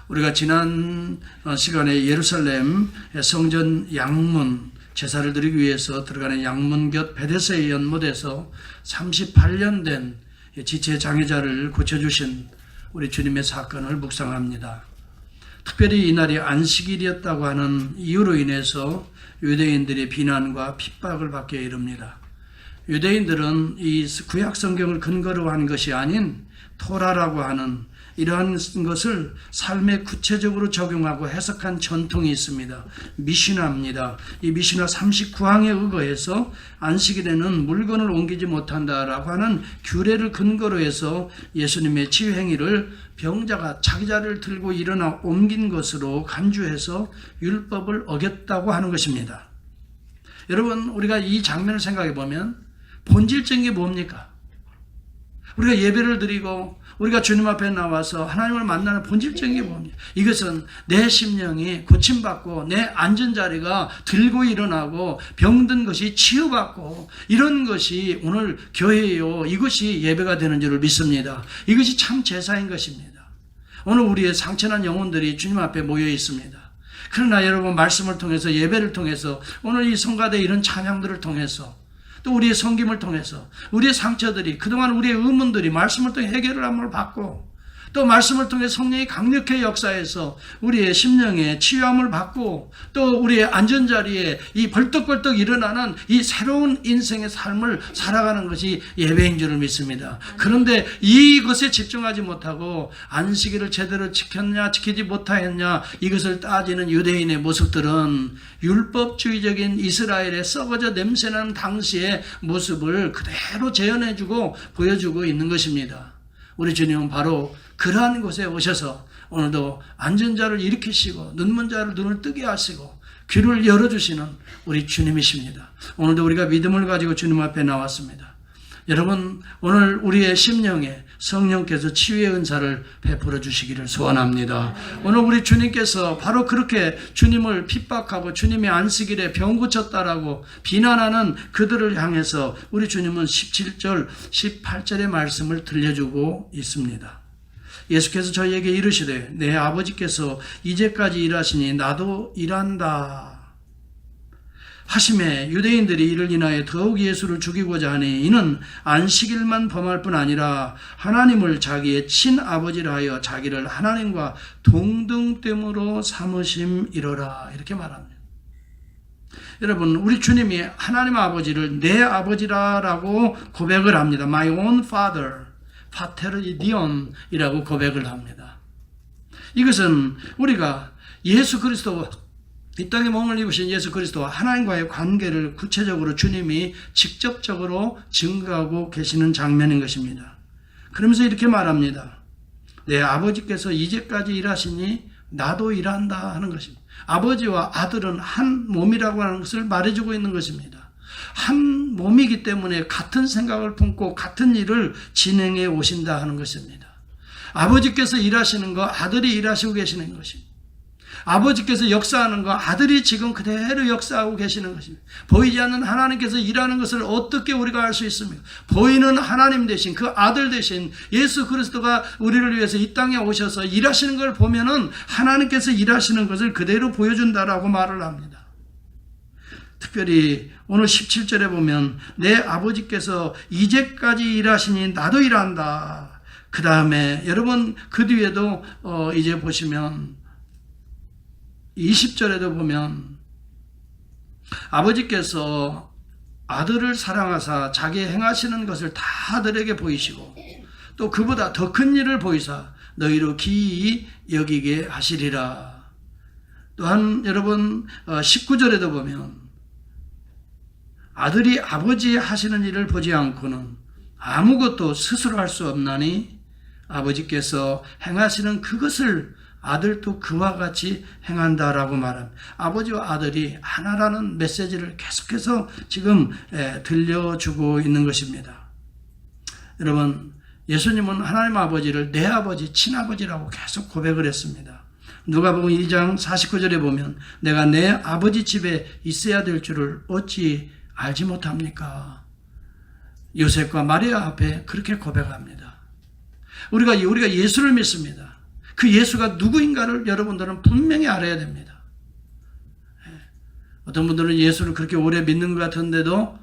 우리가 지난 시간에 예루살렘 성전 양문 제사를 드리기 위해서 들어가는 양문곁 베데스의 연못에서 38년 된 지체 장애자를 고쳐주신 우리 주님의 사건을 묵상합니다. 특별히 이날이 안식일이었다고 하는 이유로 인해서 유대인들의 비난과 핍박을 받게 이릅니다. 유대인들은 이 구약 성경을 근거로 한 것이 아닌 토라라고 하는 이러한 것을 삶에 구체적으로 적용하고 해석한 전통이 있습니다. 미시나입니다. 이 미시나 39항에 의거해서 안식일에는 물건을 옮기지 못한다라고 하는 규례를 근거로 해서 예수님의 치유행위를 병자가 자기 자리를 들고 일어나 옮긴 것으로 간주해서 율법을 어겼다고 하는 것입니다. 여러분, 우리가 이 장면을 생각해 보면 본질적인 게 뭡니까? 우리가 예배를 드리고 우리가 주님 앞에 나와서 하나님을 만나는 본질적인 게 뭡니까? 이것은 내 심령이 고침받고 내 앉은 자리가 들고 일어나고 병든 것이 치유받고 이런 것이 오늘 교회요, 이것이 예배가 되는 줄을 믿습니다. 이것이 참 제사인 것입니다. 오늘 우리의 상처난 영혼들이 주님 앞에 모여 있습니다. 그러나 여러분, 말씀을 통해서 예배를 통해서 오늘 이 성가대 이런 찬양들을 통해서 또 우리의 섬김을 통해서 우리의 상처들이, 그동안 우리의 의문들이 말씀을 통해 해결을 함을 받고 또 말씀을 통해 성령이 강력히 역사해서 우리의 심령에 치유함을 받고 또 우리의 안전자리에 이 벌떡벌떡 일어나는 이 새로운 인생의 삶을 살아가는 것이 예배인 줄을 믿습니다. 그런데 이것에 집중하지 못하고 안식일을 제대로 지켰냐 지키지 못하였냐 이것을 따지는 유대인의 모습들은 율법주의적인 이스라엘의 썩어져 냄새나는 당시의 모습을 그대로 재현해주고 보여주고 있는 것입니다. 우리 주님은 바로 그러한 곳에 오셔서 오늘도 앉은 자를 일으키시고 눈먼 자를 눈을 뜨게 하시고 귀를 열어주시는 우리 주님이십니다. 오늘도 우리가 믿음을 가지고 주님 앞에 나왔습니다. 여러분, 오늘 우리의 심령에 성령께서 치유의 은사를 베풀어 주시기를 소원합니다. 오늘 우리 주님께서 바로 그렇게 주님을 핍박하고 주님의 안식일에 병 고쳤다라고 비난하는 그들을 향해서 우리 주님은 17절, 18절의 말씀을 들려주고 있습니다. 예수께서 저희에게 이르시되 내 아버지께서 이제까지 일하시니 나도 일한다 하심에 유대인들이 이를 인하여 더욱 예수를 죽이고자 하니 이는 안식일만 범할 뿐 아니라 하나님을 자기의 친아버지라 하여 자기를 하나님과 동등됨으로 삼으심이로라 이렇게 말합니다. 여러분, 우리 주님이 하나님 아버지를 내 아버지라고 고백을 합니다. My own father, 파테르디온이라고 고백을 합니다. 이것은 우리가 예수 그리스도와 이 땅에 몸을 입으신 예수 그리스도와 하나님과의 관계를 구체적으로 주님이 직접적으로 증거하고 계시는 장면인 것입니다. 그러면서 이렇게 말합니다. 내 아버지께서 이제까지 일하시니 나도 일한다 하는 것입니다. 아버지와 아들은 한 몸이라고 하는 것을 말해주고 있는 것입니다. 한 몸이기 때문에 같은 생각을 품고 같은 일을 진행해 오신다 하는 것입니다. 아버지께서 일하시는 거 아들이 일하시고 계시는 것입니다. 아버지께서 역사하는 거 아들이 지금 그대로 역사하고 계시는 것입니다. 보이지 않는 하나님께서 일하는 것을 어떻게 우리가 알 수 있습니까? 보이는 하나님 대신 그 아들 대신 예수 그리스도가 우리를 위해서 이 땅에 오셔서 일하시는 걸 보면은 하나님께서 일하시는 것을 그대로 보여준다라고 말을 합니다. 특별히 오늘 17절에 보면 내 아버지께서 이제까지 일하시니 나도 일한다. 그 다음에 여러분 그 뒤에도 이제 보시면 20절에도 보면 아버지께서 아들을 사랑하사 자기 행하시는 것을 다 아들에게 보이시고 또 그보다 더 큰 일을 보이사 너희로 기이 여기게 하시리라. 또한 여러분 19절에도 보면 아들이 아버지 하시는 일을 보지 않고는 아무것도 스스로 할 수 없나니 아버지께서 행하시는 그것을 아들도 그와 같이 행한다라고 말합니다. 아버지와 아들이 하나라는 메시지를 계속해서 지금 들려주고 있는 것입니다. 여러분, 예수님은 하나님 아버지를 내 아버지, 친아버지라고 계속 고백을 했습니다. 누가복음 2장 49절에 보면 내가 내 아버지 집에 있어야 될 줄을 어찌 알지 못합니까? 요셉과 마리아 앞에 그렇게 고백합니다. 우리가 예수를 믿습니다. 그 예수가 누구인가를 여러분들은 분명히 알아야 됩니다. 어떤 분들은 예수를 그렇게 오래 믿는 것 같은데도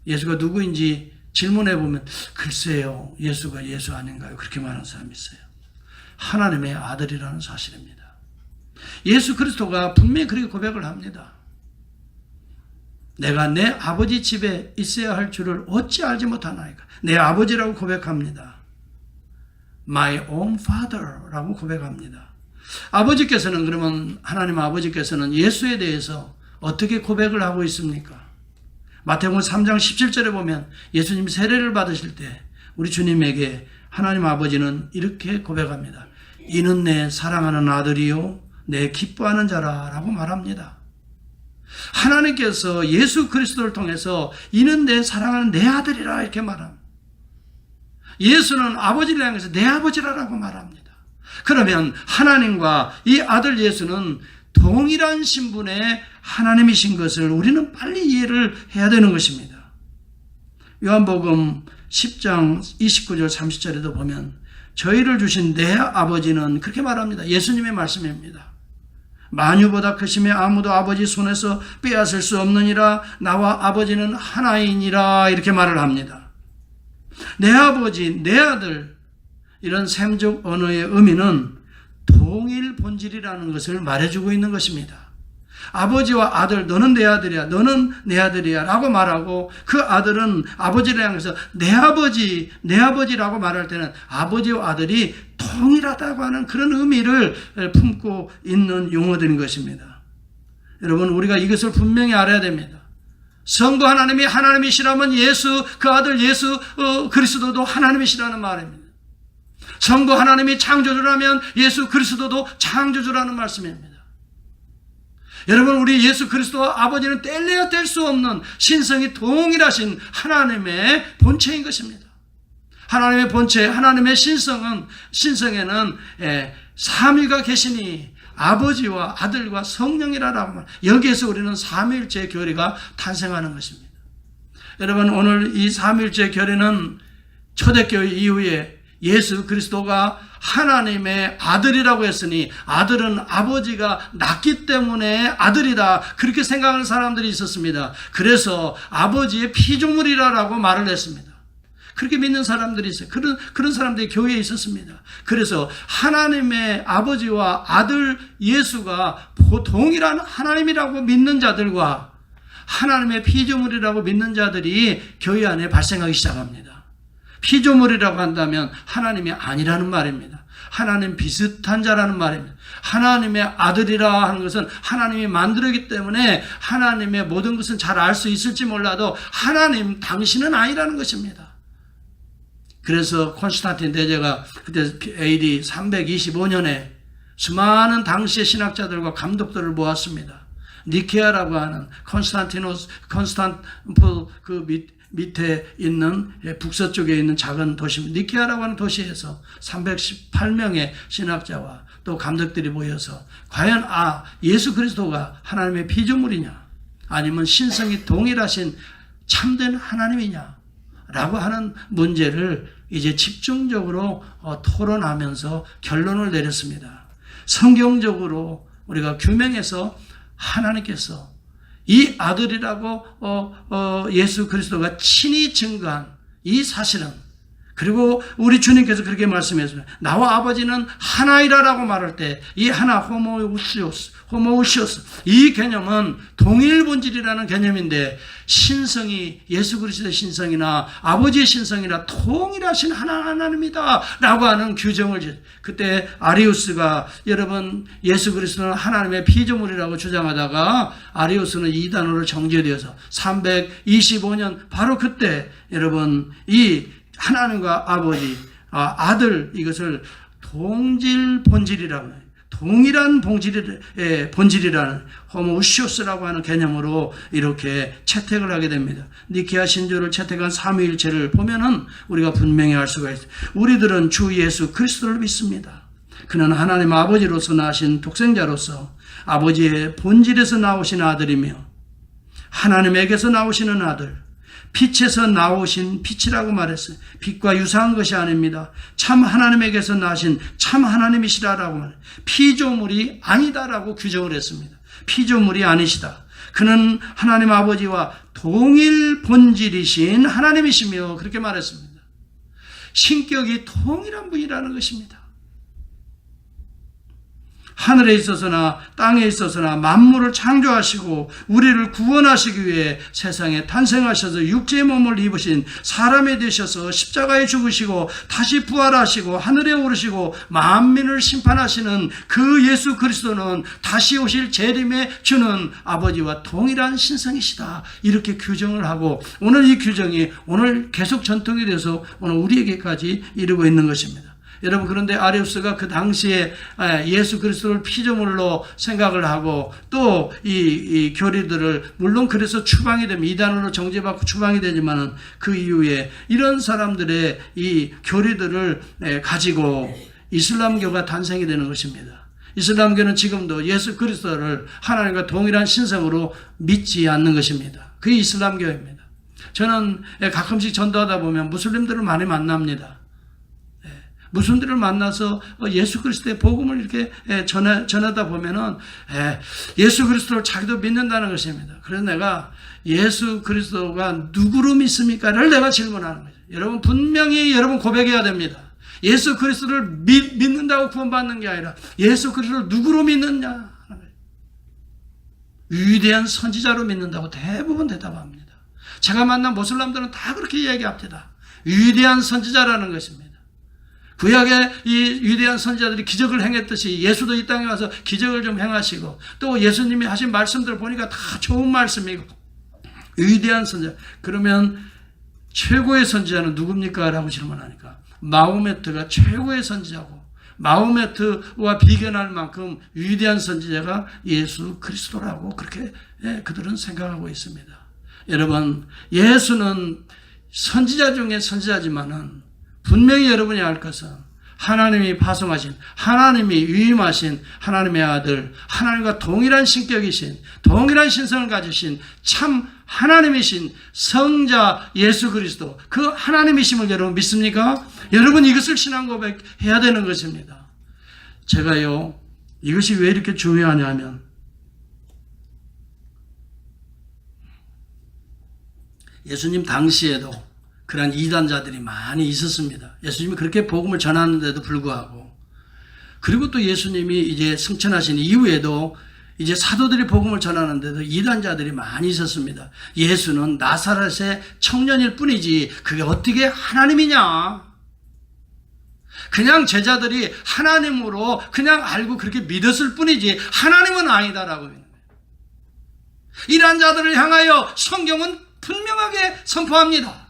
예수가 누구인지 질문해 보면 글쎄요, 예수가 예수 아닌가요? 그렇게 말하는 사람이 있어요. 하나님의 아들이라는 사실입니다. 예수 그리스도가 분명히 그렇게 고백을 합니다. 내가 내 아버지 집에 있어야 할 줄을 어찌 알지 못하나이까. 내 아버지라고 고백합니다. My own father라고 고백합니다. 아버지께서는, 그러면 하나님 아버지께서는 예수에 대해서 어떻게 고백을 하고 있습니까? 마태복음 3장 17절에 보면 예수님 세례를 받으실 때 우리 주님에게 하나님 아버지는 이렇게 고백합니다. 이는 내 사랑하는 아들이요 내 기뻐하는 자라라고 말합니다. 하나님께서 예수 그리스도를 통해서 이는 내 사랑하는 내 아들이라 이렇게 말합니다. 예수는 아버지를 향해서 내 아버지라고 말합니다. 그러면 하나님과 이 아들 예수는 동일한 신분의 하나님이신 것을 우리는 빨리 이해를 해야 되는 것입니다. 요한복음 10장 29절 30절에도 보면 저희를 주신 내 아버지는 그렇게 말합니다. 예수님의 말씀입니다. 만유보다 크심에 아무도 아버지 손에서 빼앗을 수 없느니라. 나와 아버지는 하나이니라. 이렇게 말을 합니다. 내 아버지, 내 아들, 이런 셈적 언어의 의미는 동일 본질이라는 것을 말해주고 있는 것입니다. 아버지와 아들, 너는 내 아들이야, 너는 내 아들이야 라고 말하고, 그 아들은 아버지를 향해서 내 아버지, 내 아버지라고 말할 때는 아버지와 아들이 동일하다고 하는 그런 의미를 품고 있는 용어들인 것입니다. 여러분, 우리가 이것을 분명히 알아야 됩니다. 성부 하나님이 하나님이시라면 예수, 그 아들 예수 그리스도도 하나님이시라는 말입니다. 성부 하나님이 창조주라면 예수 그리스도도 창조주라는 말씀입니다. 여러분, 우리 예수 그리스도와 아버지는 뗄래야 뗄 수 없는 신성이 동일하신 하나님의 본체인 것입니다. 하나님의 본체, 하나님의 신성에는 삼위가 계시니 아버지와 아들과 성령이라고 말. 여기에서 우리는 삼위일체 교리가 탄생하는 것입니다. 여러분, 오늘 이 삼위일체 교리는 초대교회 이후에 예수 그리스도가 하나님의 아들이라고 했으니 아들은 아버지가 낳기 때문에 아들이다, 그렇게 생각하는 사람들이 있었습니다. 그래서 아버지의 피조물이라고 말을 했습니다. 그렇게 믿는 사람들이 있어요. 그런 사람들이 교회에 있었습니다. 그래서 하나님의 아버지와 아들 예수가 동일한 하나님이라고 믿는 자들과 하나님의 피조물이라고 믿는 자들이 교회 안에 발생하기 시작합니다. 피조물이라고 한다면 하나님이 아니라는 말입니다. 하나님 비슷한 자라는 말입니다. 하나님의 아들이라 하는 것은 하나님이 만들었기 때문에 하나님의 모든 것은 잘 알 수 있을지 몰라도 하나님 당신은 아니라는 것입니다. 그래서 콘스탄틴 대제가 그때 AD 325년에 수많은 당시의 신학자들과 감독들을 모았습니다. 니케아라고 하는 콘스탄티노스 그 밑에 있는 북서쪽에 있는 작은 도시입니다. 니케아라고 하는 도시에서 318명의 신학자와 또 감독들이 모여서 과연 예수 그리스도가 하나님의 피조물이냐 아니면 신성이 동일하신 참된 하나님이냐 라고 하는 문제를 이제 집중적으로 토론하면서 결론을 내렸습니다. 성경적으로 우리가 규명해서 하나님께서 이 아들이라고 예수 그리스도가 친히 증거한 이 사실은, 그리고 우리 주님께서 그렇게 말씀했습니다. 나와 아버지는 하나이라라고 말할 때 이 하나 호모우시오스 이 개념은 동일 본질이라는 개념인데, 신성이 예수 그리스도의 신성이나 아버지의 신성이나 동일하신 하나님이다 라고 하는 규정을, 그때 아리우스가 여러분 예수 그리스도는 하나님의 피조물이라고 주장하다가 아리우스는 이단으로 정죄되어서 325년 바로 그때 여러분 이 하나님과 아버지, 아들, 이것을 동질 본질이라고 해요. 동일한 본질이라는 호모우시오스라고 하는 개념으로 이렇게 채택을 하게 됩니다. 니케아 신조를 채택한 삼위일체를 보면은 우리가 분명히 알 수가 있어요. 우리들은 주 예수 그리스도를 믿습니다. 그는 하나님 아버지로서 나신 독생자로서 아버지의 본질에서 나오신 아들이며 하나님에게서 나오시는 아들, 빛에서 나오신 빛이라고 말했어요. 빛과 유사한 것이 아닙니다. 참 하나님에게서 나신 참 하나님이시라라고 말해요. 피조물이 아니다라고 규정을 했습니다. 피조물이 아니시다. 그는 하나님 아버지와 동일 본질이신 하나님이시며 그렇게 말했습니다. 신격이 동일한 분이라는 것입니다. 하늘에 있어서나 땅에 있어서나 만물을 창조하시고 우리를 구원하시기 위해 세상에 탄생하셔서 육체의 몸을 입으신 사람이 되셔서 십자가에 죽으시고 다시 부활하시고 하늘에 오르시고 만민을 심판하시는 그 예수 그리스도는 다시 오실 재림의 주는 아버지와 동일한 신성이시다. 이렇게 규정을 하고 오늘 이 규정이 오늘 계속 전통이 돼서 오늘 우리에게까지 이르고 있는 것입니다. 여러분, 그런데 아리우스가 그 당시에 예수 그리스도를 피조물로 생각을 하고 또 이 교리들을 물론 그래서 추방이 되면 이단으로 정죄받고 추방이 되지만은 그 이후에 이런 사람들의 이 교리들을 가지고 이슬람교가 탄생이 되는 것입니다. 이슬람교는 지금도 예수 그리스도를 하나님과 동일한 신성으로 믿지 않는 것입니다. 그게 이슬람교입니다. 저는 가끔씩 전도하다 보면 무슬림들을 많이 만납니다. 무슬림들을 만나서 예수 그리스도의 복음을 이렇게 전하다 보면은 예수 그리스도를 자기도 믿는다는 것입니다. 그래서 내가 예수 그리스도가 누구로 믿습니까를 내가 질문하는 거죠. 여러분, 분명히 여러분 고백해야 됩니다. 예수 그리스도를 믿는다고 구원받는 게 아니라 예수 그리스도를 누구로 믿느냐 하는 거예요. 위대한 선지자로 믿는다고 대부분 대답합니다. 제가 만난 모슬람들은 다 그렇게 이야기합니다. 위대한 선지자라는 것입니다. 구약의 이 위대한 선지자들이 기적을 행했듯이 예수도 이 땅에 와서 기적을 좀 행하시고 또 예수님이 하신 말씀들을 보니까 다 좋은 말씀이고 위대한 선지자. 그러면 최고의 선지자는 누굽니까? 라고 질문하니까 마호메트가 최고의 선지자고 마호메트와 비견할 만큼 위대한 선지자가 예수 그리스도라고 그렇게 그들은 생각하고 있습니다. 여러분, 예수는 선지자 중에 선지자지만은 분명히 여러분이 알 것은 하나님이 파송하신, 하나님이 위임하신 하나님의 아들, 하나님과 동일한 신격이신, 동일한 신성을 가지신 참 하나님이신 성자 예수 그리스도, 그 하나님이심을 여러분 믿습니까? 여러분, 이것을 신앙 고백해야 되는 것입니다. 제가요, 이것이 왜 이렇게 중요하냐 하면 예수님 당시에도 그러한 이단자들이 많이 있었습니다. 예수님이 그렇게 복음을 전하는데도 불구하고, 그리고 또 예수님이 이제 승천하신 이후에도 이제 사도들이 복음을 전하는데도 이단자들이 많이 있었습니다. 예수는 나사렛의 청년일 뿐이지 그게 어떻게 하나님이냐? 그냥 제자들이 하나님으로 그냥 알고 그렇게 믿었을 뿐이지 하나님은 아니다라고 믿는 거예요. 이런 자들을 향하여 성경은 분명하게 선포합니다.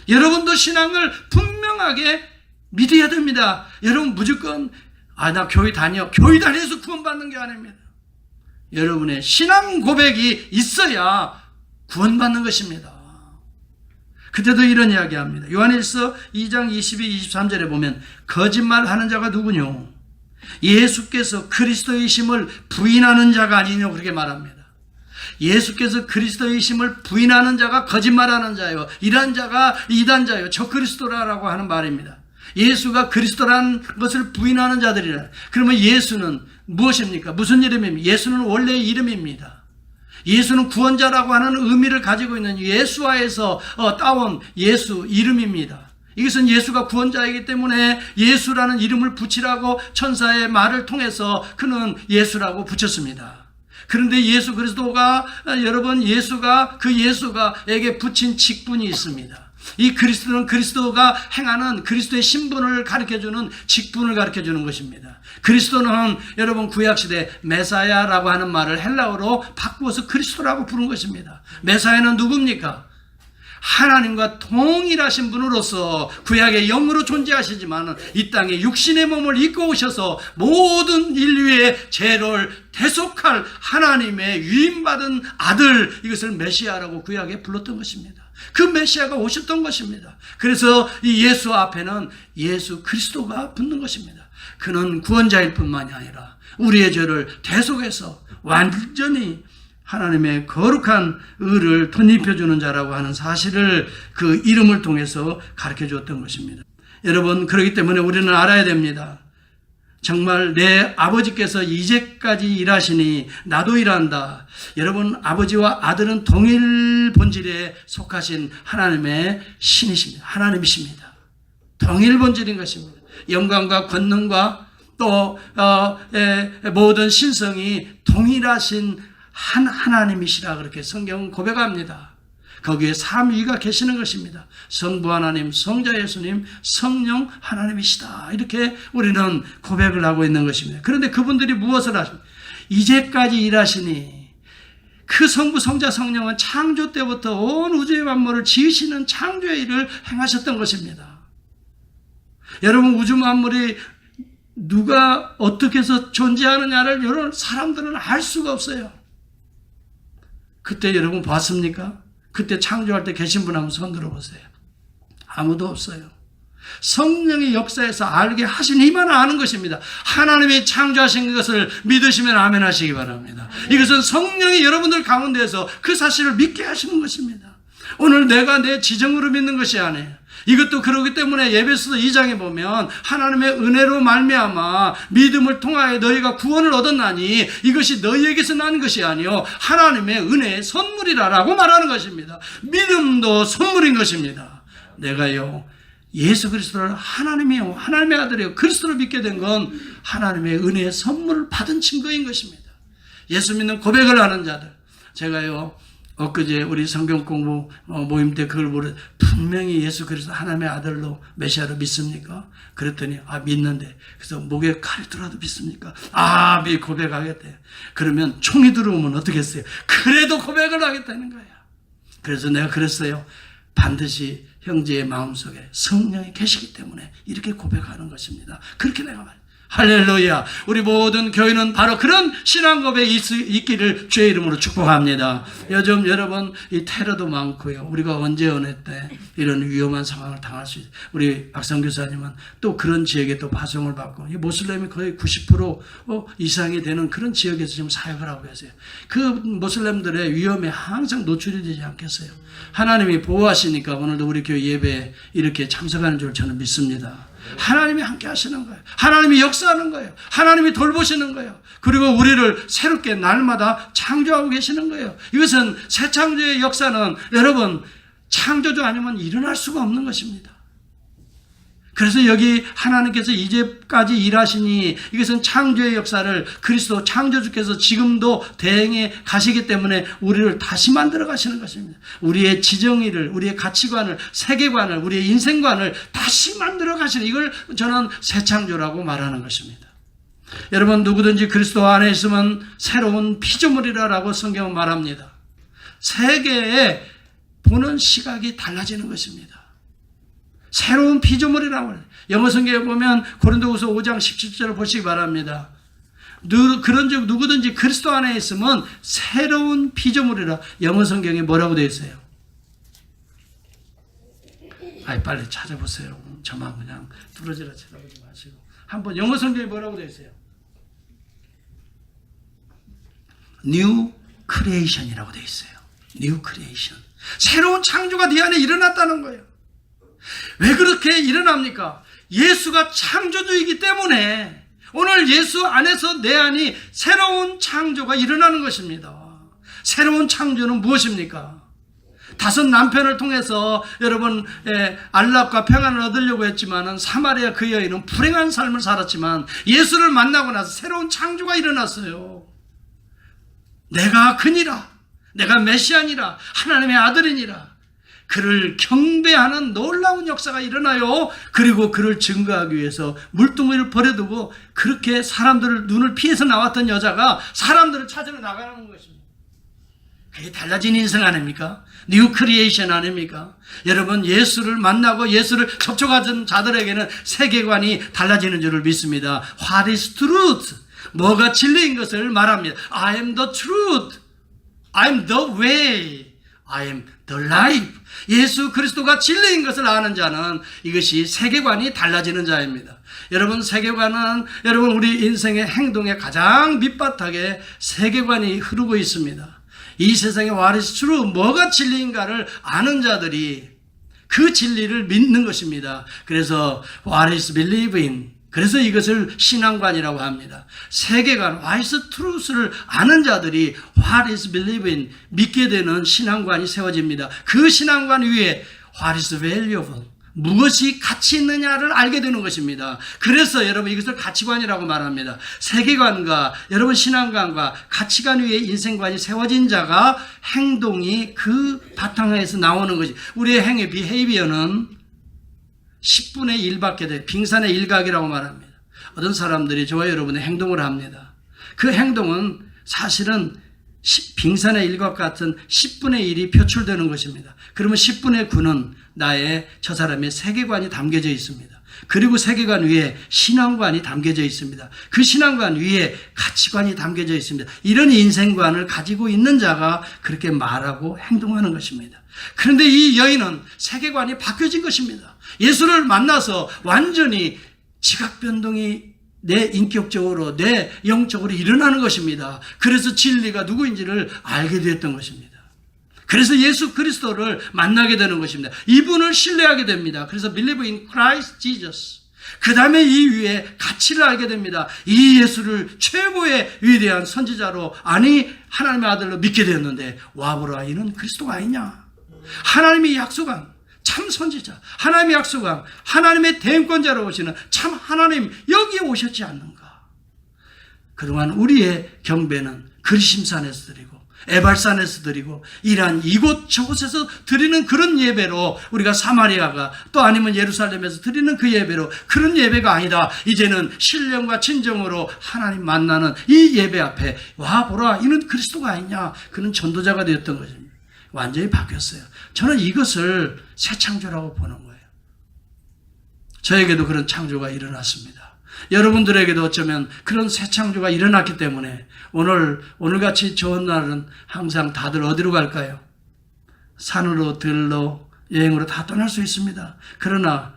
여러분도 신앙을 분명하게 믿어야 됩니다. 여러분 무조건 나 교회 다녀. 교회 다녀서 구원받는 게 아닙니다. 여러분의 신앙 고백이 있어야 구원받는 것입니다. 그때도 이런 이야기합니다. 요한일서 2장 22, 23절에 보면 거짓말하는 자가 누구뇨? 예수께서 그리스도이심을 부인하는 자가 아니뇨? 그렇게 말합니다. 예수께서 그리스도이심을 부인하는 자가 거짓말하는 자요, 이런 자가 이단자요, 저 그리스도라라고 하는 말입니다. 예수가 그리스도라는 것을 부인하는 자들이라. 그러면 예수는 무엇입니까? 무슨 이름입니까? 예수는 원래의 이름입니다. 예수는 구원자라고 하는 의미를 가지고 있는 예수와에서 따온 예수 이름입니다. 이것은 예수가 구원자이기 때문에 예수라는 이름을 붙이라고 천사의 말을 통해서 그는 예수라고 붙였습니다. 그런데 예수 그리스도가, 여러분, 예수가 에게 붙인 직분이 있습니다. 이 그리스도는 그리스도가 행하는 그리스도의 신분을 가르쳐주는 직분을 가르쳐주는 것입니다. 그리스도는 여러분 구약시대 메사야라고 하는 말을 헬라어로 바꾸어서 그리스도라고 부른 것입니다. 메사야는 누굽니까? 하나님과 동일하신 분으로서 구약의 영으로 존재하시지만 이 땅에 육신의 몸을 입고 오셔서 모든 인류의 죄를 대속할 하나님의 위임받은 아들, 이것을 메시아라고 구약에 불렀던 것입니다. 그 메시아가 오셨던 것입니다. 그래서 이 예수 앞에는 예수 그리스도가 붙는 것입니다. 그는 구원자일 뿐만이 아니라 우리의 죄를 대속해서 완전히 하나님의 거룩한 의를 덧입혀주는 자라고 하는 사실을 그 이름을 통해서 가르쳐 주었던 것입니다. 여러분, 그렇기 때문에 우리는 알아야 됩니다. 정말 내 아버지께서 이제까지 일하시니 나도 일한다. 여러분, 아버지와 아들은 동일 본질에 속하신 하나님의 신이십니다. 하나님이십니다. 동일 본질인 것입니다. 영광과 권능과 또 모든 신성이 동일하신 한 하나님이시라 그렇게 성경은 고백합니다. 거기에 삼위가 계시는 것입니다. 성부 하나님, 성자 예수님, 성령 하나님이시다. 이렇게 우리는 고백을 하고 있는 것입니다. 그런데 그분들이 무엇을 하십니까? 이제까지 일하시니 그 성부, 성자, 성령은 창조 때부터 온 우주의 만물을 지으시는 창조의 일을 행하셨던 것입니다. 여러분, 우주 만물이 누가 어떻게 해서 존재하느냐를 여러분 사람들은 알 수가 없어요. 그때 여러분 봤습니까? 그때 창조할 때 계신 분 한번 손 들어보세요. 아무도 없어요. 성령의 역사에서 알게 하신 이만 아는 것입니다. 하나님이 창조하신 것을 믿으시면 아멘 하시기 바랍니다. 이것은 성령이 여러분들 가운데에서 그 사실을 믿게 하시는 것입니다. 오늘 내가 내 지정으로 믿는 것이 아니에요. 이것도 그러기 때문에 에베소서 2장에 보면 하나님의 은혜로 말미암아 믿음을 통하여 너희가 구원을 얻었나니 이것이 너희에게서 난 것이 아니요 하나님의 은혜의 선물이라라고 말하는 것입니다. 믿음도 선물인 것입니다. 내가요 예수 그리스도를 하나님이요 하나님의 아들이요 그리스도를 믿게 된 건 하나님의 은혜의 선물을 받은 증거인 것입니다. 예수 믿는 고백을 하는 자들, 제가요 엊그제 우리 성경 공부 모임 때 그걸 물어 분명히 예수 그리스도 하나님의 아들로 메시아로 믿습니까? 그랬더니 믿는데. 그래서 목에 칼이 들어도 믿습니까? 고백하겠대. 그러면 총이 들어오면 어떻게 했어요? 그래도 고백을 하겠다는 거야. 그래서 내가 그랬어요. 반드시 형제의 마음속에 성령이 계시기 때문에 이렇게 고백하는 것입니다. 그렇게 내가 말해요. 할렐루야. 우리 모든 교회는 바로 그런 신앙 고백이 있기를 주의 이름으로 축복합니다. 요즘 여러분 이 테러도 많고요. 우리가 언제 어느 때 이런 위험한 상황을 당할 수 있어요. 우리 박상 교사님은 또 그런 지역에 또 파송을 받고 이 모슬렘이 거의 90% 이상이 되는 그런 지역에서 지금 사역을 하고 계세요. 그 모슬렘들의 위험에 항상 노출이 되지 않겠어요. 하나님이 보호하시니까 오늘도 우리 교회 예배에 이렇게 참석하는 줄 저는 믿습니다. 하나님이 함께 하시는 거예요. 하나님이 역사하는 거예요. 하나님이 돌보시는 거예요. 그리고 우리를 새롭게 날마다 창조하고 계시는 거예요. 이것은 새 창조의 역사는 여러분 창조주 아니면 일어날 수가 없는 것입니다. 그래서 여기 하나님께서 이제까지 일하시니 이것은 창조의 역사를 그리스도 창조주께서 지금도 대행해 가시기 때문에 우리를 다시 만들어 가시는 것입니다. 우리의 지정의를, 우리의 가치관을, 세계관을, 우리의 인생관을 다시 만들어 가시는, 이걸 저는 새 창조라고 말하는 것입니다. 여러분, 누구든지 그리스도 안에 있으면 새로운 피조물이라고 성경은 말합니다. 세계에 보는 시각이 달라지는 것입니다. 새로운 피조물이라고 해요. 영어 성경에 보면 고린도후서 5장 17절을 보시기 바랍니다. 그런즉 누구든지 그리스도 안에 있으면 새로운 피조물이라. 영어 성경에 뭐라고 되어 있어요? 빨리 찾아보세요. 저만 그냥 뚫어지라 쳐다보지 마시고 한번 영어 성경에 뭐라고 되어 있어요? New Creation이라고 되어 있어요. New Creation. 새로운 창조가 네 안에 일어났다는 거예요. 왜 그렇게 일어납니까? 예수가 창조주이기 때문에 오늘 예수 안에서 내 안이 새로운 창조가 일어나는 것입니다. 새로운 창조는 무엇입니까? 5 남편을 통해서 여러분 안락과 평안을 얻으려고 했지만 사마리아 그 여인은 불행한 삶을 살았지만 예수를 만나고 나서 새로운 창조가 일어났어요. 내가 그니라, 내가 메시아니라, 하나님의 아들이니라. 그를 경배하는 놀라운 역사가 일어나요. 그리고 그를 증거하기 위해서 물동이를 버려두고 그렇게 사람들을 눈을 피해서 나왔던 여자가 사람들을 찾으러 나가는 것입니다. 그게 달라진 인생 아닙니까? 뉴 크리에이션 아닙니까? 여러분, 예수를 만나고 예수를 접촉하는 자들에게는 세계관이 달라지는 줄을 믿습니다. What is truth? 뭐가 진리인 것을 말합니다. I am the truth. I am the way. I am the life. 예수 그리스도가 진리인 것을 아는 자는 이것이 세계관이 달라지는 자입니다. 여러분, 세계관은 여러분 우리 인생의 행동의 가장 밑바닥에 세계관이 흐르고 있습니다. 이 세상의 what is true, 뭐가 진리인가를 아는 자들이 그 진리를 믿는 것입니다. 그래서 what is believe in, 그래서 이것을 신앙관이라고 합니다. 세계관, what is truth를 아는 자들이 what is believe in, 믿게 되는 신앙관이 세워집니다. 그 신앙관 위에 what is valuable, 무엇이 가치 있느냐를 알게 되는 것입니다. 그래서 여러분 이것을 가치관이라고 말합니다. 세계관과 여러분 신앙관과 가치관 위에 인생관이 세워진 자가 행동이 그 바탕에서 나오는 것이, 우리의 행위 behavior는 10분의 1밖에 돼 빙산의 일각이라고 말합니다. 어떤 사람들이 저와 여러분의 행동을 합니다. 그 행동은 사실은 빙산의 일각 같은 10분의 1이 표출되는 것입니다. 그러면 10분의 9는 나의 저 사람의 세계관이 담겨져 있습니다. 그리고 세계관 위에 신앙관이 담겨져 있습니다. 그 신앙관 위에 가치관이 담겨져 있습니다. 이런 인생관을 가지고 있는 자가 그렇게 말하고 행동하는 것입니다. 그런데 이 여인은 세계관이 바뀌어진 것입니다. 예수를 만나서 완전히 지각 변동이 내 인격적으로, 내 영적으로 일어나는 것입니다. 그래서 진리가 누구인지를 알게 되었던 것입니다. 그래서 예수 그리스도를 만나게 되는 것입니다. 이분을 신뢰하게 됩니다. 그래서 believe in Christ Jesus. 그 다음에 이 위에 가치를 알게 됩니다. 이 예수를 최고의 위대한 선지자로, 아니 하나님의 아들로 믿게 되었는데, 와보라, 이는 그리스도가 아니냐. 하나님이 약속한 참 선지자, 하나님의 약속한 하나님의 대행권자로 오시는 참 하나님, 여기에 오셨지 않는가. 그동안 우리의 경배는 그리심산에서 드리고 에발산에서 드리고 이러한 이곳 저곳에서 드리는 그런 예배로, 우리가 사마리아가 또 아니면 예루살렘에서 드리는 그 예배로, 그런 예배가 아니다. 이제는 신령과 진정으로 하나님 만나는 이 예배 앞에 와보라, 이는 그리스도가 아니냐. 그는 전도자가 되었던 것입니다. 완전히 바뀌었어요. 저는 이것을 새 창조라고 보는 거예요. 저에게도 그런 창조가 일어났습니다. 여러분들에게도 어쩌면 그런 새 창조가 일어났기 때문에 오늘같이 좋은 날은 항상 다들 어디로 갈까요? 산으로, 들로, 여행으로 다 떠날 수 있습니다. 그러나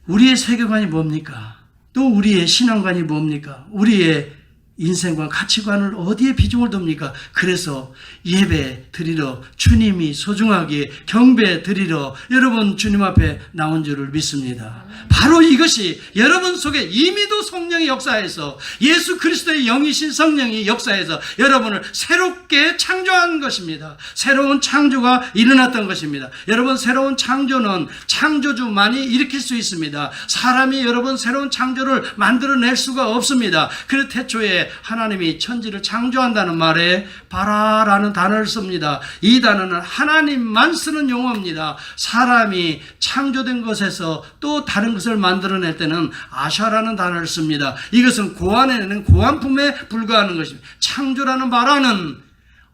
우리의 세계관이 뭡니까? 또 우리의 신앙관이 뭡니까? 우리의 인생관, 가치관을 어디에 비중을 둡니까? 그래서 예배 드리러, 주님이 소중하게 경배 드리러 여러분 주님 앞에 나온 줄을 믿습니다. 바로 이것이 여러분 속에 이미도 성령의 역사에서, 예수 그리스도의 영이신 성령이 역사에서 여러분을 새롭게 창조한 것입니다. 새로운 창조가 일어났던 것입니다. 여러분, 새로운 창조는 창조주만이 일으킬 수 있습니다. 사람이 여러분 새로운 창조를 만들어낼 수가 없습니다. 그래서 태초에 하나님이 천지를 창조한다는 말에 바라라는 단어를 씁니다. 이 단어는 하나님만 쓰는 용어입니다. 사람이 창조된 것에서 또 다른 것을 만들어낼 때는 아샤라는 단어를 씁니다. 이것은 고안해내는 고안품에 불과하는 것입니다. 창조라는 바라는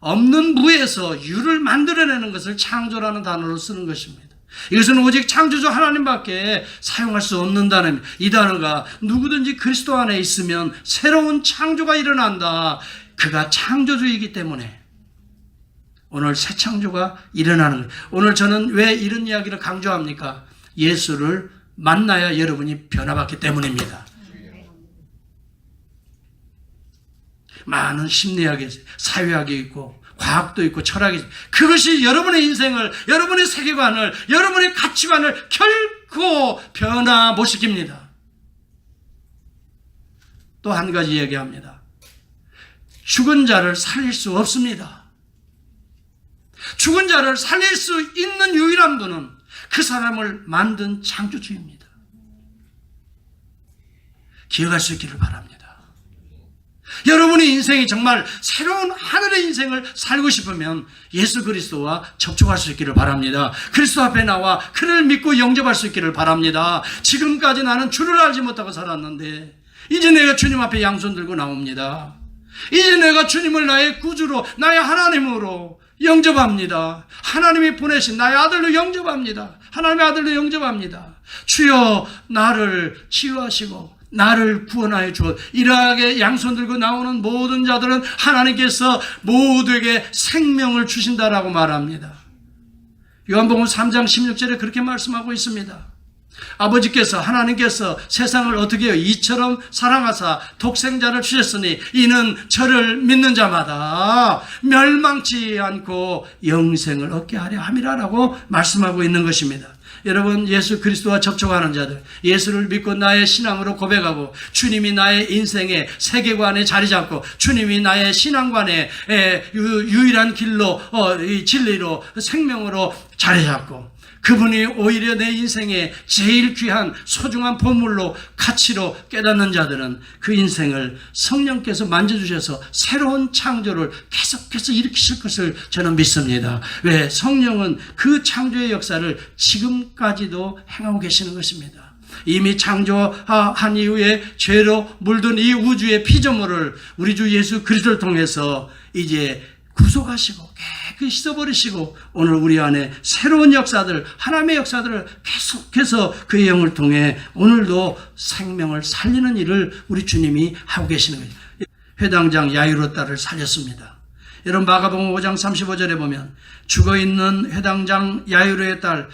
없는 무에서 유를 만들어내는 것을 창조라는 단어로 쓰는 것입니다. 이것은 오직 창조주 하나님밖에 사용할 수 없는 단어입니다. 이 단어가 누구든지 그리스도 안에 있으면 새로운 창조가 일어난다. 그가 창조주이기 때문에 오늘 새 창조가 일어나는 거예요. 오늘 저는 왜 이런 이야기를 강조합니까? 예수를 만나야 여러분이 변화받기 때문입니다. 많은 심리학이, 사회학이 있고 과학도 있고 철학이 있고, 그것이 여러분의 인생을, 여러분의 세계관을, 여러분의 가치관을 결코 변화 못 시킵니다. 또 한 가지 얘기합니다. 죽은 자를 살릴 수 없습니다. 죽은 자를 살릴 수 있는 유일한 분은 그 사람을 만든 창조주입니다. 기억할 수 있기를 바랍니다. 여러분의 인생이 정말 새로운 하늘의 인생을 살고 싶으면 예수 그리스도와 접촉할 수 있기를 바랍니다. 그리스도 앞에 나와 그를 믿고 영접할 수 있기를 바랍니다. 지금까지 나는 주를 알지 못하고 살았는데 이제 내가 주님 앞에 양손 들고 나옵니다. 이제 내가 주님을 나의 구주로, 나의 하나님으로 영접합니다. 하나님이 보내신 나의 아들로 영접합니다. 하나님의 아들로 영접합니다. 주여 나를 치유하시고 나를 구원하여 주어. 이러하게 양손 들고 나오는 모든 자들은 하나님께서 모두에게 생명을 주신다라고 말합니다. 요한복음 3장 16절에 그렇게 말씀하고 있습니다. 아버지께서 하나님께서 세상을 어떻게 해요? 이처럼 사랑하사 독생자를 주셨으니 이는 저를 믿는 자마다 멸망치 않고 영생을 얻게 하려 함이라라고 말씀하고 있는 것입니다. 여러분, 예수 그리스도와 접촉하는 자들, 예수를 믿고 나의 신앙으로 고백하고 주님이 나의 인생의 세계관에 자리 잡고 주님이 나의 신앙관의 유일한 길로 진리로 생명으로 자리 잡고 그분이 오히려 내 인생의 제일 귀한 소중한 보물로 가치로 깨닫는 자들은 그 인생을 성령께서 만져주셔서 새로운 창조를 계속해서 일으키실 것을 저는 믿습니다. 왜? 성령은 그 창조의 역사를 지금까지도 행하고 계시는 것입니다. 이미 창조한 이후에 죄로 물든 이 우주의 피조물을 우리 주 예수 그리스도를 통해서 이제 구속하시고 깨끗이 씻어버리시고 오늘 우리 안에 새로운 역사들, 하나님의 역사들을 계속해서 그의 영을 통해 오늘도 생명을 살리는 일을 우리 주님이 하고 계시는 거예요. 회당장 야이로 딸을 살렸습니다. 여러분, 마가복음 5장 35절에 보면 죽어있는 회당장 야이로의 딸,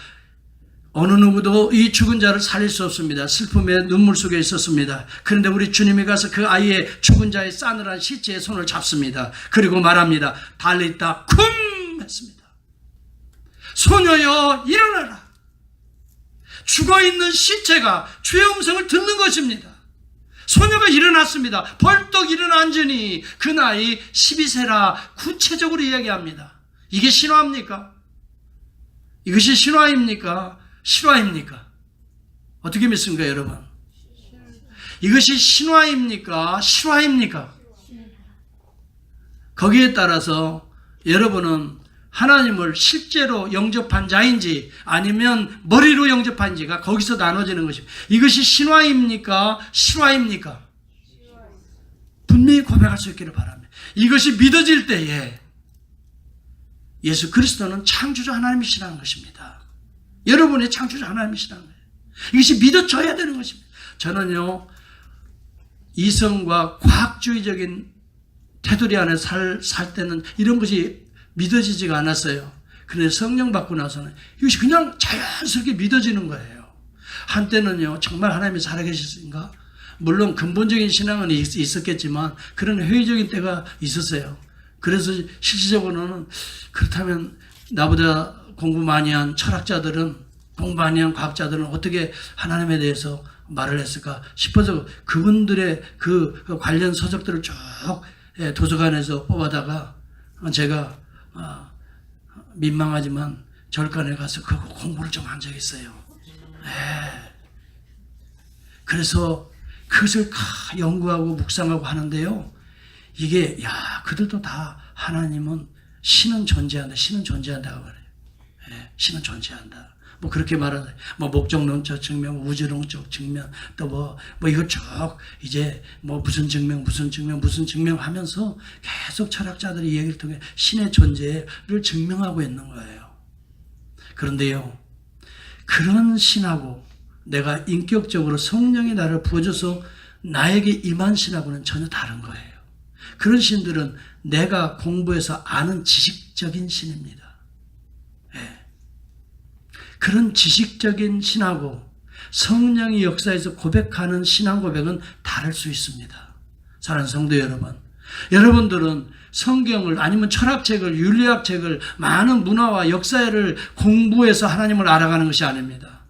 어느 누구도 이 죽은 자를 살릴 수 없습니다. 슬픔의 눈물 속에 있었습니다. 그런데 우리 주님이 가서 그 아이의 죽은 자의 싸늘한 시체의 손을 잡습니다. 그리고 말합니다. 달리타 쿰 했습니다. 소녀여 일어나라. 죽어있는 시체가 주의 음성을 듣는 것입니다. 소녀가 일어났습니다. 벌떡 일어난지니 그 나이 12세라 구체적으로 이야기합니다. 이게 신화입니까? 이것이 신화입니까? 실화입니까? 어떻게 믿습니까, 여러분? 이것이 신화입니까? 실화입니까? 거기에 따라서 여러분은 하나님을 실제로 영접한 자인지 아니면 머리로 영접한지가 거기서 나눠지는 것입니다. 이것이 신화입니까? 실화입니까? 분명히 고백할 수 있기를 바랍니다. 이것이 믿어질 때에 예수 그리스도는 창조주 하나님이시라는 것입니다. 여러분의 창조주 하나님이시라는 거예요. 이것이 믿어져야 되는 것입니다. 저는요, 이성과 과학주의적인 테두리 안에 살 때는 이런 것이 믿어지지가 않았어요. 그런데 성령 받고 나서는 이것이 그냥 자연스럽게 믿어지는 거예요. 한때는요, 정말 하나님이 살아계셨는가? 물론 근본적인 신앙은 있었겠지만 그런 회의적인 때가 있었어요. 그래서 실질적으로는 그렇다면 나보다 공부 많이 한 철학자들은, 공부 많이 한 과학자들은 어떻게 하나님에 대해서 말을 했을까 싶어서 그분들의 그 관련 서적들을 쭉 도서관에서 뽑아다가 제가 민망하지만 절간에 가서 그 공부를 좀 한 적이 있어요. 그래서 그것을 연구하고 묵상하고 하는데요. 이게 그들도 다 하나님은 신은 존재한다. 신은 존재한다고 말해요. 신은 존재한다. 뭐 그렇게 말하는, 뭐 목적론적 증명, 우주론적 증명, 또 뭐 이거 쭉 이제 뭐 무슨 증명 하면서 계속 철학자들이 얘기를 통해 신의 존재를 증명하고 있는 거예요. 그런데요, 그런 신하고 내가 인격적으로 성령이 나를 부어줘서 나에게 임한 신하고는 전혀 다른 거예요. 그런 신들은 내가 공부해서 아는 지식적인 신입니다. 그런 지식적인 신하고 성령이 역사에서 고백하는 신앙 고백은 다를 수 있습니다. 사랑하는 성도 여러분, 여러분들은 성경을 아니면 철학책을, 윤리학책을, 많은 문화와 역사를 공부해서 하나님을 알아가는 것이 아닙니다.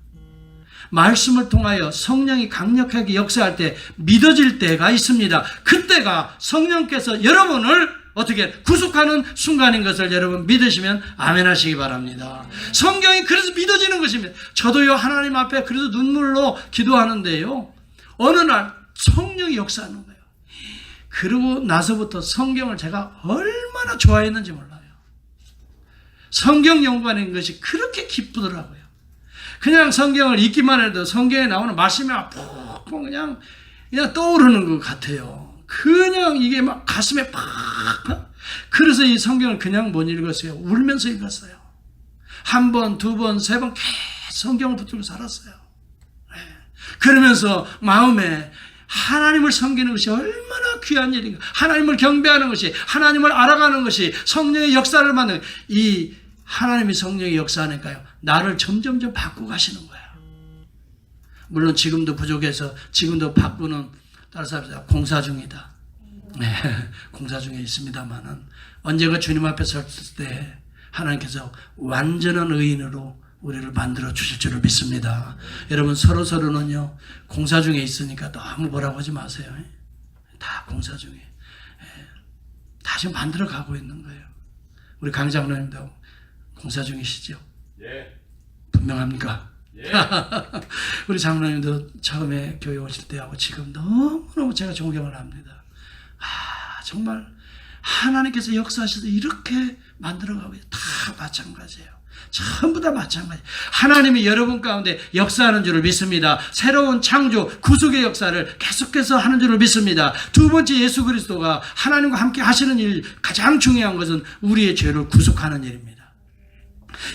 말씀을 통하여 성령이 강력하게 역사할 때 믿어질 때가 있습니다. 그때가 성령께서 여러분을 어떻게 구속하는 순간인 것을 여러분 믿으시면 아멘 하시기 바랍니다. 성경이 그래서 믿어지는 것입니다. 저도요, 하나님 앞에 그래서 눈물로 기도하는데요, 어느 날 성령이 역사하는 거예요. 그러고 나서부터 성경을 제가 얼마나 좋아했는지 몰라요. 성경 연구하는 것이 그렇게 기쁘더라고요. 그냥 성경을 읽기만 해도 성경에 나오는 말씀이 푹 그냥 떠오르는 것 같아요. 그냥 이게 막 가슴에 팍. 그래서 이 성경을 그냥 못 읽었어요. 울면서 읽었어요. 한 번, 두 번, 세 번 계속 성경을 붙들고 살았어요. 그러면서 마음에 하나님을 섬기는 것이 얼마나 귀한 일인가. 하나님을 경배하는 것이, 하나님을 알아가는 것이 성령의 역사를 만드는, 이 하나님의 성령의 역사니까요, 나를 점점점 바꾸고 가시는 거예요. 물론 지금도 부족해서 지금도 바꾸는 다른 사람들 공사 중이다. 네, 공사 중에 있습니다만은 언제가 주님 앞에 섰을 때 하나님께서 완전한 의인으로 우리를 만들어 주실 줄을 믿습니다. 여러분 서로는요 공사 중에 있으니까 너무 뭐라고 하지 마세요. 다 공사 중에 다시 만들어 가고 있는 거예요. 우리 강 장로님도 공사 중이시죠? 예. 분명합니까? 예. 우리 장로님도 처음에 교회 오실 때하고 지금 너무너무 제가 존경을 합니다. 정말 하나님께서 역사하셔서 이렇게 만들어가고 다 마찬가지예요. 전부 다 마찬가지. 하나님이 여러분 가운데 역사하는 줄을 믿습니다. 새로운 창조, 구속의 역사를 계속해서 하는 줄을 믿습니다. 두 번째, 예수 그리스도가 하나님과 함께 하시는 일, 가장 중요한 것은 우리의 죄를 구속하는 일입니다.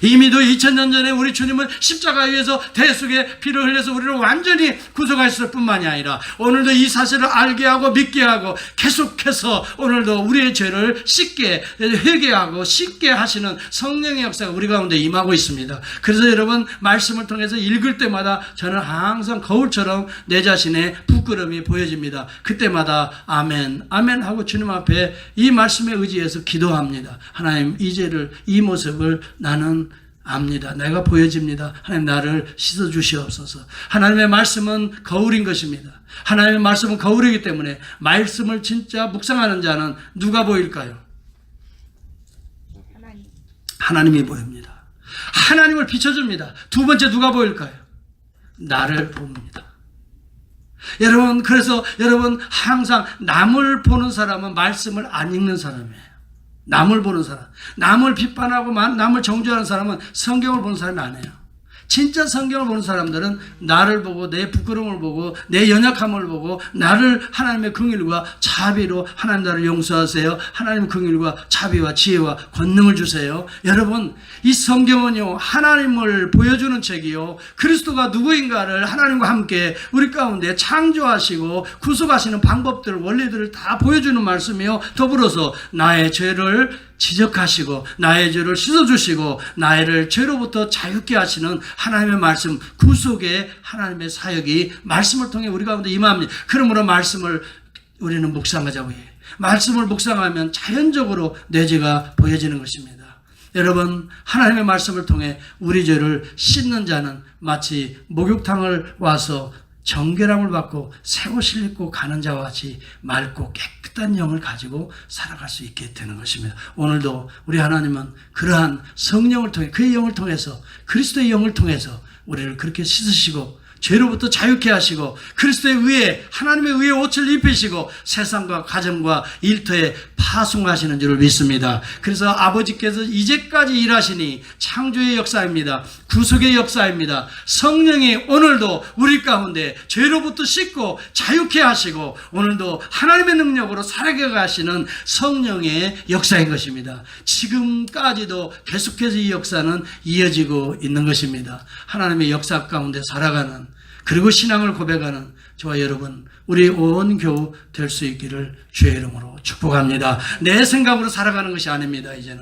이미도 2000년 전에 우리 주님은 십자가에 의해서 대속의 피를 흘려서 우리를 완전히 구속하셨을 뿐만이 아니라 오늘도 이 사실을 알게 하고 믿게 하고 계속해서 오늘도 우리의 죄를 씻게 회개하고 씻게 하시는 성령의 역사가 우리 가운데 임하고 있습니다. 그래서 여러분 말씀을 통해서 읽을 때마다 저는 항상 거울처럼 내 자신의 부끄러움이 보여집니다. 그때마다 아멘 아멘 하고 주님 앞에 이 말씀에 의지해서 기도합니다. 하나님 이 죄를 이 모습을 나는 압니다. 내가 보여집니다. 하나님 나를 씻어주시옵소서. 하나님의 말씀은 거울인 것입니다. 하나님의 말씀은 거울이기 때문에 말씀을 진짜 묵상하는 자는 누가 보일까요? 하나님이 보입니다. 하나님을 비춰줍니다. 두 번째 누가 보일까요? 나를 봅니다. 여러분 그래서 여러분 항상 남을 보는 사람은 말씀을 안 읽는 사람이에요. 남을 보는 사람, 남을 비판하고 남을 정죄하는 사람은 성경을 보는 사람이 아니에요. 진짜 성경을 보는 사람들은 나를 보고 내 부끄러움을 보고 내 연약함을 보고 나를 하나님의 긍휼과 자비로 하나님 나를 용서하세요. 하나님의 긍휼과 자비와 지혜와 권능을 주세요. 여러분 이 성경은요 하나님을 보여주는 책이요 그리스도가 누구인가를 하나님과 함께 우리 가운데 창조하시고 구속하시는 방법들 원리들을 다 보여주는 말씀이요 더불어서 나의 죄를 지적하시고 나의 죄를 씻어주시고 나를 죄로부터 자유케 하시는 하나님의 말씀 구속의 하나님의 사역이 말씀을 통해 우리 가운데 임합니다. 그러므로 말씀을 우리는 묵상하자고 해요. 말씀을 묵상하면 자연적으로 내 죄가 보여지는 것입니다. 여러분 하나님의 말씀을 통해 우리 죄를 씻는 자는 마치 목욕탕을 와서 정결함을 받고 새 옷을 입고 가는 자와 같이 맑고 깨끗한 영을 가지고 살아갈 수 있게 되는 것입니다. 오늘도 우리 하나님은 그러한 성령을 통해 그의 영을 통해서 그리스도의 영을 통해서 우리를 그렇게 씻으시고 죄로부터 자유케 하시고 그리스도의 의에 하나님의 의의 옷을 입히시고 세상과 가정과 일터에 파송하시는 줄을 믿습니다. 그래서 아버지께서 이제까지 일하시니 창조의 역사입니다. 구속의 역사입니다. 성령이 오늘도 우리 가운데 죄로부터 씻고 자유케 하시고 오늘도 하나님의 능력으로 살아게 하시는 성령의 역사인 것입니다. 지금까지도 계속해서 이 역사는 이어지고 있는 것입니다. 하나님의 역사 가운데 살아가는 그리고 신앙을 고백하는 저와 여러분 우리 온 교우 될 수 있기를 주의 이름으로 축복합니다. 내 생각으로 살아가는 것이 아닙니다. 이제는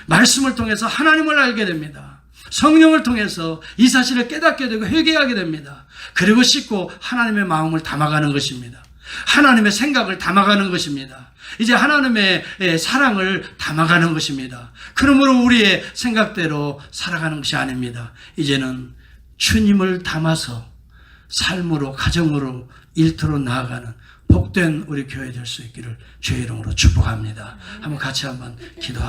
말씀을 통해서 하나님을 알게 됩니다. 성령을 통해서 이 사실을 깨닫게 되고 회개하게 됩니다. 그리고 씻고 하나님의 마음을 담아가는 것입니다. 하나님의 생각을 담아가는 것입니다. 이제 하나님의 사랑을 담아가는 것입니다. 그러므로 우리의 생각대로 살아가는 것이 아닙니다. 이제는 주님을 담아서 삶으로 가정으로 일터로 나아가는 복된 우리 교회 될 수 있기를 주의 이름으로 축복합니다. 한번 같이 한번 기도합니다.